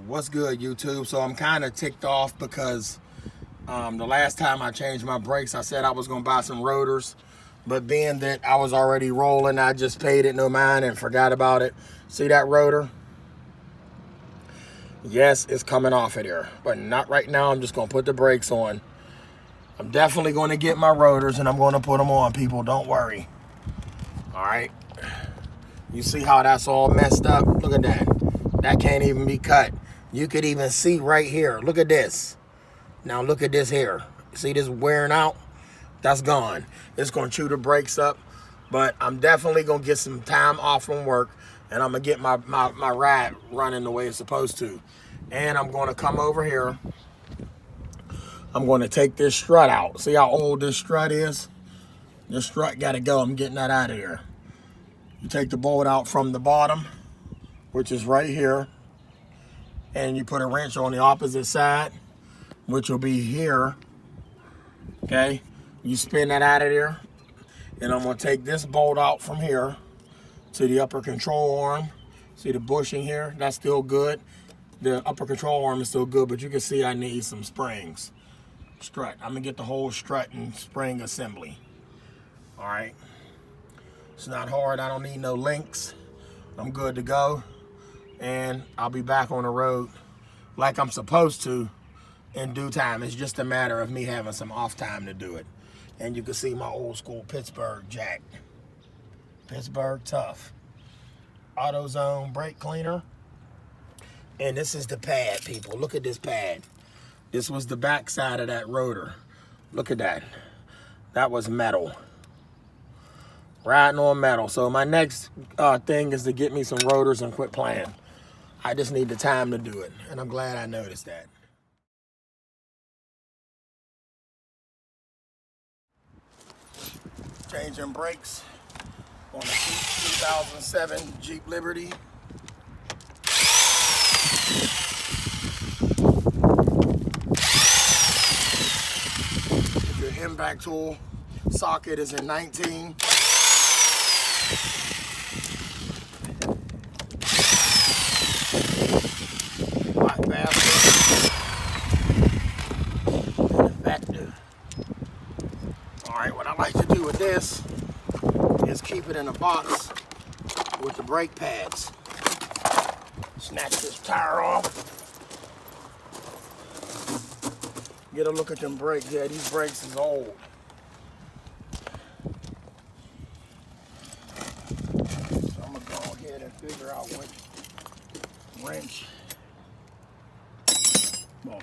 What's good, YouTube? So I'm kind of ticked off because the last time I changed my brakes, I said I was going to buy some rotors, but being that I was already rolling, I just paid it no mind and forgot about it. See that rotor? Yes, it's coming off of there, but not right now. I'm just going to put the brakes on. I'm definitely going to get my rotors and I'm going to put them on, people. Don't worry. All right. You see how that's all messed up? Look at that. That can't even be cut. You could even see right here. Look at this. Now look at this here. See this wearing out? That's gone. It's going to chew the brakes up. But I'm definitely going to get some time off from work. And I'm going to get my ride running the way it's supposed to. And I'm going to come over here. I'm going to take this strut out. See how old this strut is? This strut got to go. I'm getting that out of here. You take the bolt out from the bottom, which is right here, and you put a wrench on the opposite side, which will be here, okay? You spin that out of there, and I'm gonna take this bolt out from here to the upper control arm. See the bushing here? That's still good. The upper control arm is still good, but you can see I need some springs. Strut. I'm gonna get the whole strut and spring assembly. All right. It's not hard. I don't need no links. I'm good to go. And I'll be back on the road like I'm supposed to in due time. It's just a matter of me having some off time to do it. And you can see my old school Pittsburgh jack. Pittsburgh tough. AutoZone brake cleaner. And this is the pad, people. Look at this pad. This was the back side of that rotor. Look at that. That was metal. Riding on metal. So my next thing is to get me some rotors and quit playing. I just need the time to do it, and I'm glad I noticed that. Changing brakes on a 2007 Jeep Liberty. If your impact tool socket is in 19. Lot faster and effective. Alright, what I like to do with this is keep it in a box with the brake pads. Snatch this tire off. Get a look at them brakes. Yeah, these brakes is old. So I'm gonna go ahead and figure out what wrench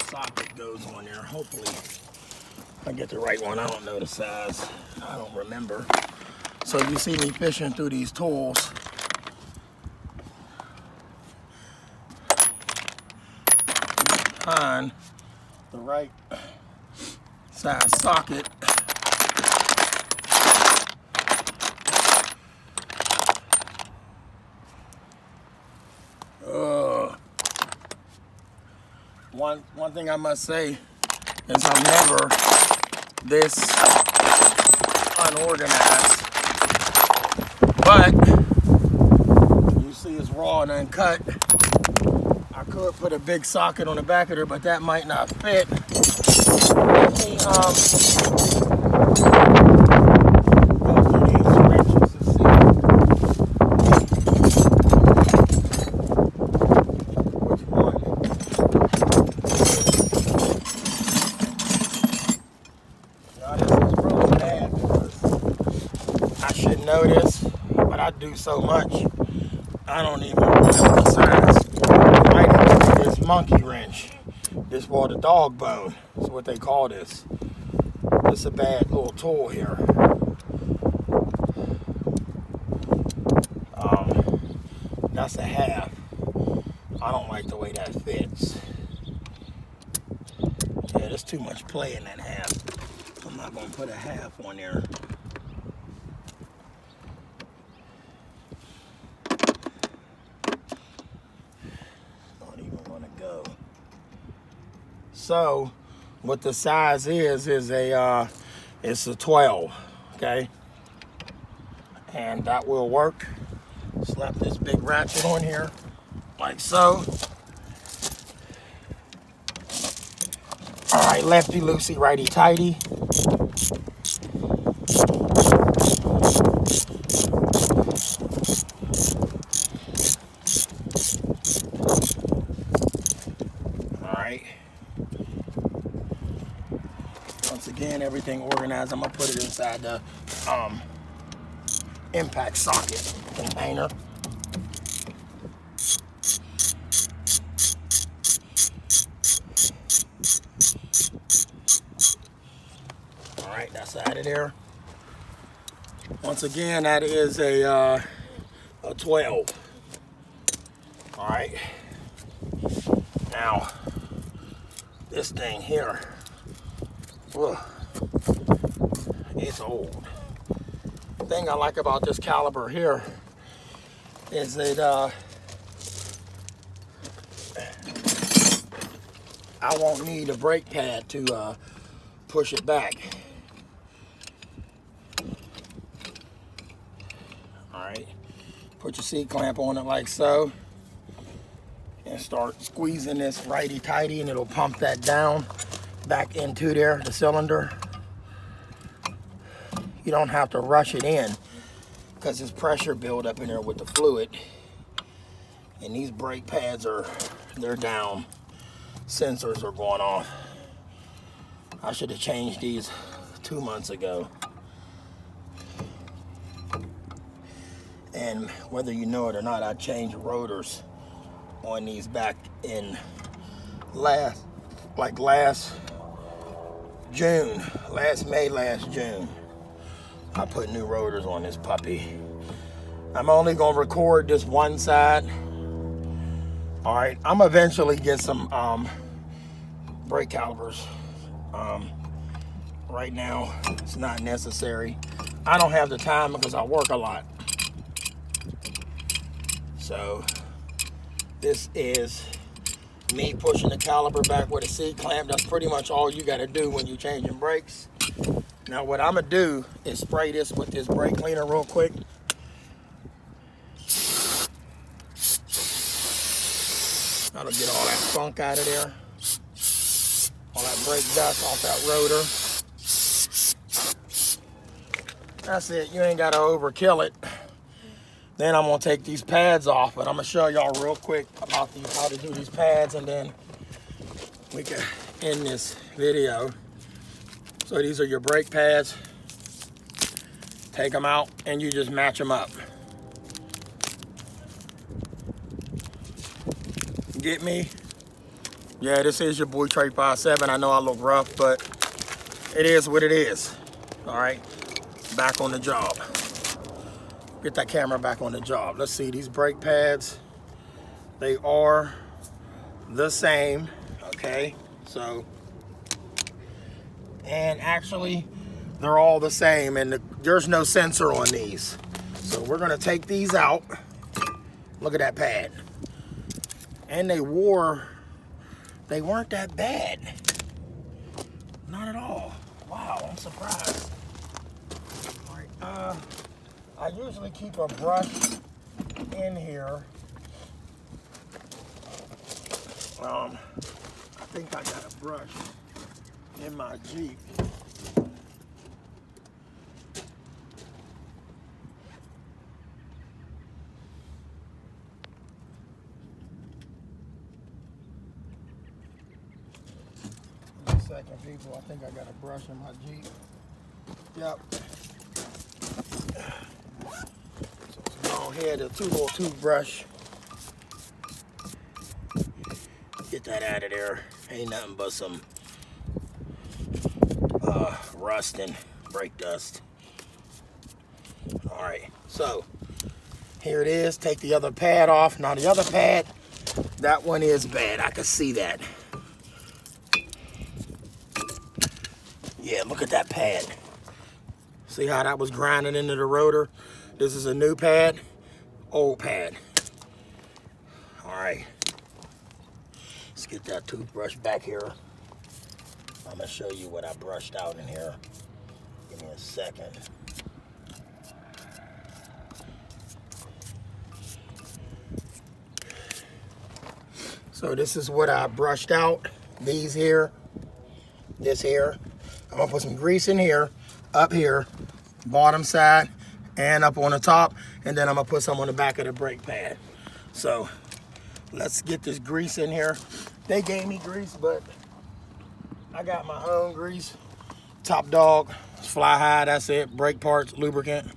socket goes on there. Hopefully I get the right one. I don't know the size. I don't remember. So you see me fishing through these tools. Find the right size socket. One thing I must say is I'm never this unorganized, but you see it's raw and uncut. I could put a big socket on the back of there, but that might not fit. Let me go through these wrenches and see which one. Now this is really bad because I should know this, but I do so much I don't even remember the size. I might even do this monkey wrench. This for the dog bone. That's what they call this. It's a bad little tool here. That's a half. I don't like the way that fits. Yeah, there's too much play in that half. I'm not gonna put a half on there. Not even gonna go. So, what the size is it's a 12, okay? And that will work. Slap this big ratchet on here, like so. All right, lefty loosey, righty tighty. All right. Once again, everything organized. I'm gonna put it inside the impact socket container. All right, that's out of there. Once again, that is a 12. All right. Now, this thing here, ugh, it's old. The thing I like about this caliber here is that I won't need a brake pad to push it back. All right, put your seat clamp on it like so, and start squeezing this righty-tighty, and it'll pump that down back into there, the cylinder. You don't have to rush it in because there's pressure build up in there with the fluid, and these brake pads they're down. Sensors are going off. I should have changed these 2 months ago. And whether you know it or not, I changed rotors on these back in last June, last May, last June. I put new rotors on this puppy. I'm only gonna record this one side. All right, I'm eventually get some brake calipers. Right now, it's not necessary. I don't have the time because I work a lot. So this is me pushing the caliper back with a C-clamp. That's pretty much all you gotta do when you're changing brakes. Now what I'm gonna do is spray this with this brake cleaner real quick. That'll get all that funk out of there. All that brake dust off that rotor. That's it, you ain't gotta overkill it. Then I'm gonna take these pads off, but I'm gonna show y'all real quick about how to do these pads, and then we can end this video. So these are your brake pads. Take them out and you just match them up. Get me? Yeah, this is your boy Trey 57. I know I look rough, but it is what it is. All right, back on the job. Get that camera back on the job. Let's see, these brake pads, they are the same, okay? So, and actually, they're all the same, and there's no sensor on these. So we're gonna take these out. Look at that pad. And they weren't that bad. Not at all. Wow, I'm surprised. All right, I usually keep a brush in here. I think I got a brush in my Jeep. Second, people, I think I got a brush in my Jeep. Yep. So go ahead, a little toothbrush. Get that out of there. Ain't nothing but some rust and brake dust. All right, so here it is. Take the other pad off. Now the other pad, that one is bad. I can see that. Yeah, look at that pad. See how that was grinding into the rotor? This is a new pad, old pad. All right, let's get that toothbrush back here. I'm gonna show you what I brushed out in here. Give me a second. So this is what I brushed out. These here. this here. I'm gonna put some grease in here, up here, bottom side, and up on the top, and then I'm gonna put some on the back of the brake pad. So let's get this grease in here. They gave me grease, but I got my own grease. Top Dog, Fly High, that's it. Brake parts, lubricant.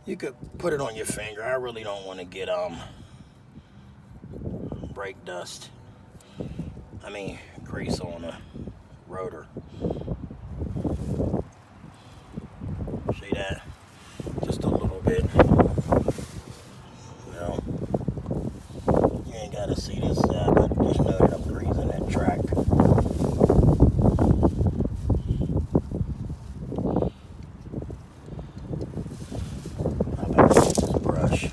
You could put it on your finger. I really don't want to get brake dust. I mean, grease on the rotor. See that? Just a little bit. No, you ain't gotta see this side, but just know that I'm greasing that track. How about this brush?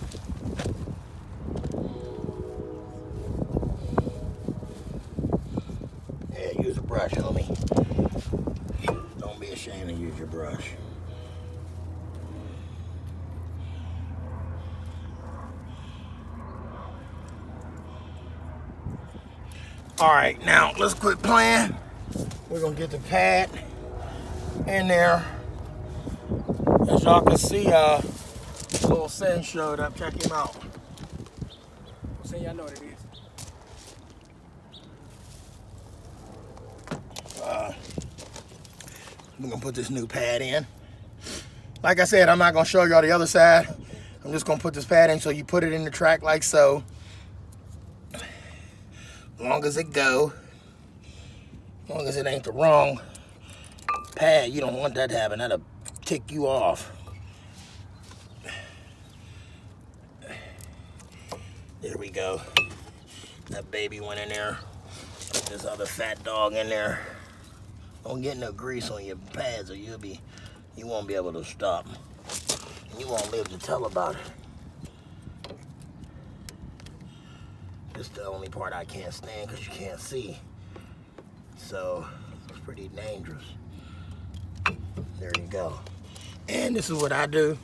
Yeah, use a brush, homie. Don't be ashamed to use your brush. All right, now let's quit playing. We're gonna get the pad in there. As y'all can see, little Sin showed up. Check him out. Sin, y'all know what it is. We're gonna put this new pad in. Like I said, I'm not gonna show y'all the other side. I'm just gonna put this pad in, so you put it in the track like so. Long as it go, long as it ain't the wrong pad, you don't want that to happen. That'll tick you off. There we go. That baby went in there. This other fat dog in there. Don't get no grease on your pads or you won't be able to stop. You won't live to tell about it. This is the only part I can't stand because you can't see. So it's pretty dangerous. There you go. And this is what I do.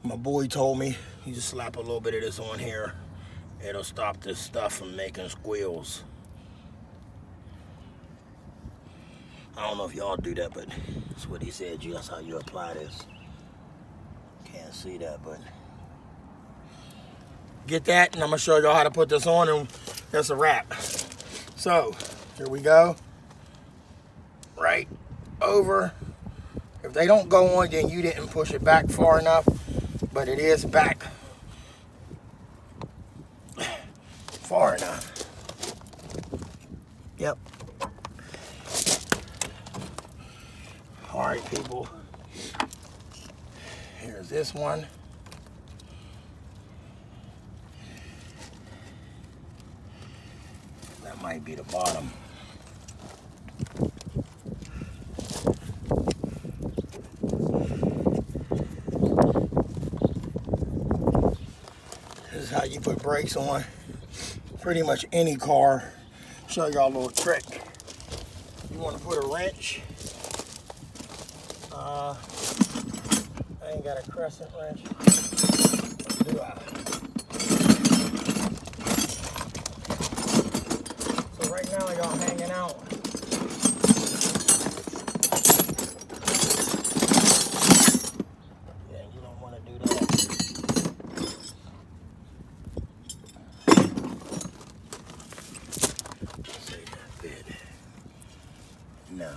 My boy told me, you just slap a little bit of this on here. It'll stop this stuff from making squeals. I don't know if y'all do that, but that's what he said. That's how you apply this. Can't see that, but get that, and I'm gonna show y'all how to put this on, and that's a wrap. So here we go. Right over. If they don't go on, then you didn't push it back far enough, but it is back far enough. Yep. All right, people. Here's this one. That might be the bottom. This is how you put brakes on pretty much any car. Show y'all a little trick. You want to put a wrench. I ain't got a crescent wrench. Do I? So right now y'all hanging out. Yeah, you don't want to do that. See that bit? No.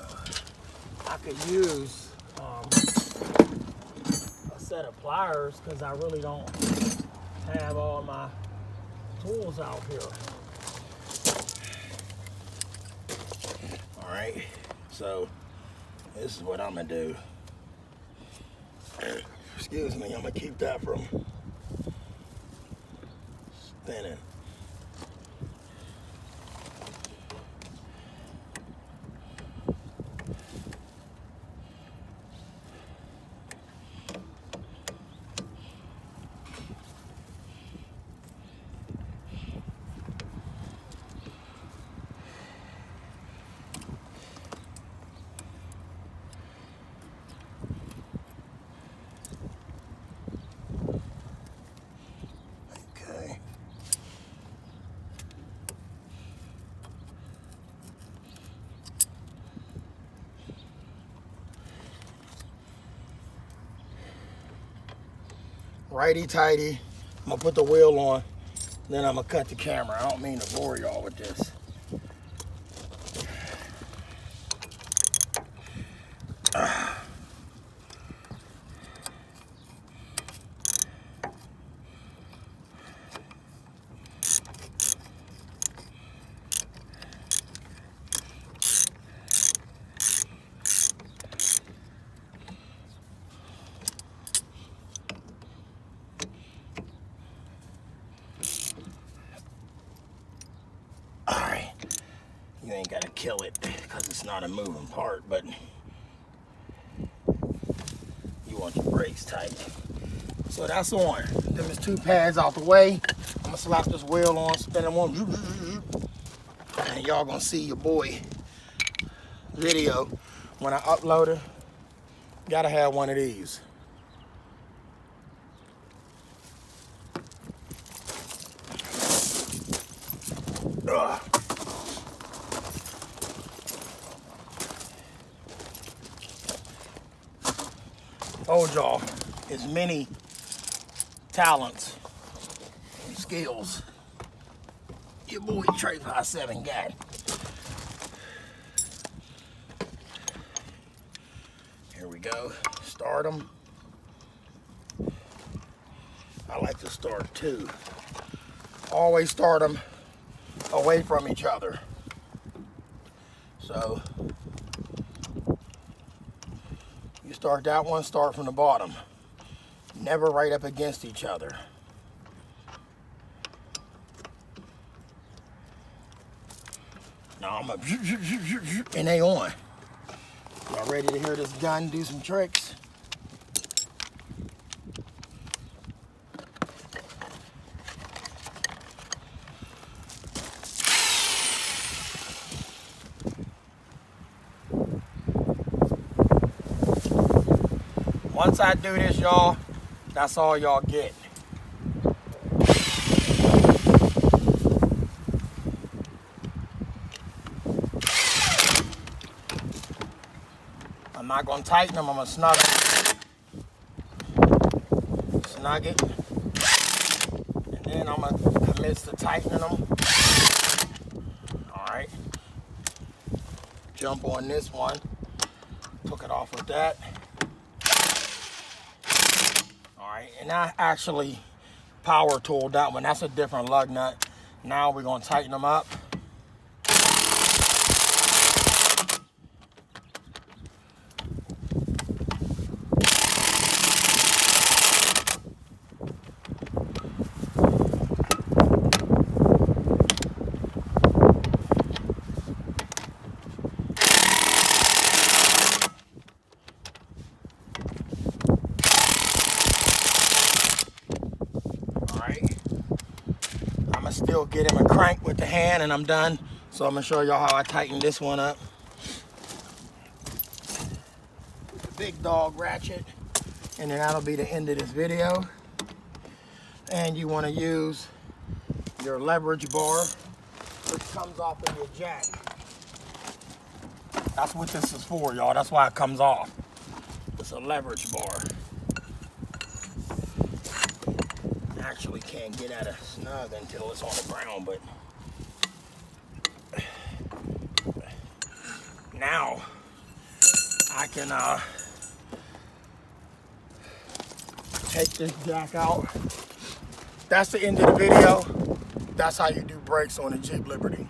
I could use a set of pliers because I really don't have all my tools out here. All right, so this is what I'm gonna do. Excuse me, I'm gonna keep that from spinning. righty-tighty. I'm gonna put the wheel on, then I'm gonna cut the camera. I don't mean to bore y'all with this. Alright, you ain't gotta kill it because it's not a moving part, but you want your brakes tight. So that's on. Them is 2 pads out the way. I'm gonna slap this wheel on, spin them on, and y'all gonna see your boy video when I upload it. Gotta have one of these. Ugh. Told y'all, as many talents and skills your boy Trey 57 got. Here we go. Start them. I like to start 2. Always start them away from each other. So you start that one, start from the bottom. Never right up against each other. Now I'm a and they on. Y'all ready to hear this gun do some tricks? Once I do this, y'all, that's all y'all get. I'm not gonna tighten them, I'm gonna snug it. Snug it. And then I'm gonna commit to tightening them. All right. Jump on this one. Took it off with that. Alright, and I actually power tooled that one. That's a different lug nut. Now we're going to tighten them up. Still get him a crank with the hand and I'm done. So I'm gonna show y'all how I tighten this one up. With the big dog ratchet, and then that'll be the end of this video. And you want to use your leverage bar, which comes off of your jack. That's what this is for, y'all. That's why it comes off. It's a leverage bar. Actually can't get at a snug until it's on the ground, but now I can take this jack out. That's the end of the video. That's how you do brakes on a Jeep Liberty.